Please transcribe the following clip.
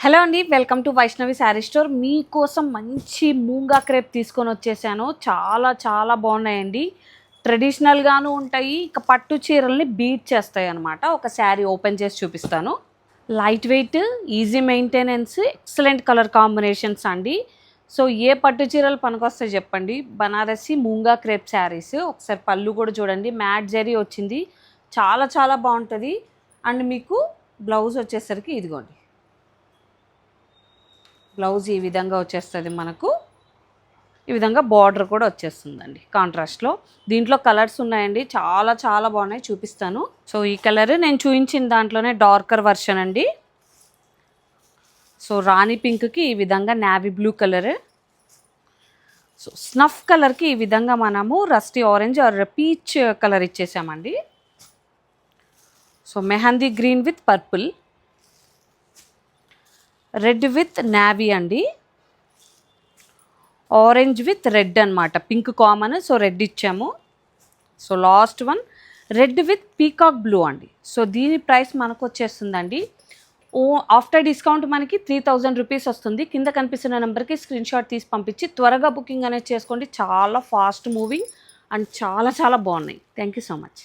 Hello అండి, welcome to Vaishnavi sari store. మీకోసం మంచి మూంగా క్రేప్ తీసుకొని వచ్చేసాను. చాలా చాలా బాగున్నాయండి. ట్రెడిషనల్గాను ఉంటాయి, ఇక పట్టు చీరల్ని బీట్ చేస్తాయి అన్నమాట. ఒక శారీ ఓపెన్ చేసి చూపిస్తాను. Light weight, easy maintenance, excellent colour combinations అండి. సో ఏ పట్టు చీరలు పనికొస్తాయి చెప్పండి. బనారసి మూంగా క్రేప్ శారీస్. ఒకసారి పళ్ళు కూడా చూడండి, మ్యాట్ జరీ వచ్చింది, చాలా చాలా బాగుంటుంది. అండ్ మీకు బ్లౌజ్ వచ్చేసరికి ఇదిగోండి, బ్లౌజ్ ఈ విధంగా వచ్చేస్తుంది. మనకు ఈ విధంగా బార్డర్ కూడా వచ్చేస్తుందండి కాంట్రాస్ట్లో. దీంట్లో కలర్స్ ఉన్నాయండి, చాలా చాలా బాగున్నాయి, చూపిస్తాను. సో ఈ కలర్ నేను చూపించిన దాంట్లోనే డార్కర్ వర్షన్ అండి. సో రాణి పింక్కి ఈ విధంగా navy blue colour, so snuff కలర్కి ఈ విధంగా మనము rusty orange or peach colour ఇచ్చేసామండి. So mehndi green with purple, red with navy అండి, ఆరెంజ్ విత్ రెడ్ అనమాట. పింక్ కామన్, సో రెడ్ ఇచ్చాము. So last one red with peacock blue అండి. So దీని ప్రైస్ మనకు వచ్చేస్తుందండి, ఆఫ్టర్ డిస్కౌంట్ మనకి 3000 రూపీస్ వస్తుంది. కింద కనిపిస్తున్న నెంబర్కి స్క్రీన్ షాట్ తీసి పంపించి త్వరగా బుకింగ్ అనేది చేసుకోండి. చాలా ఫాస్ట్ మూవింగ్ అండ్ చాలా చాలా బాగున్నాయి. Thank you so much.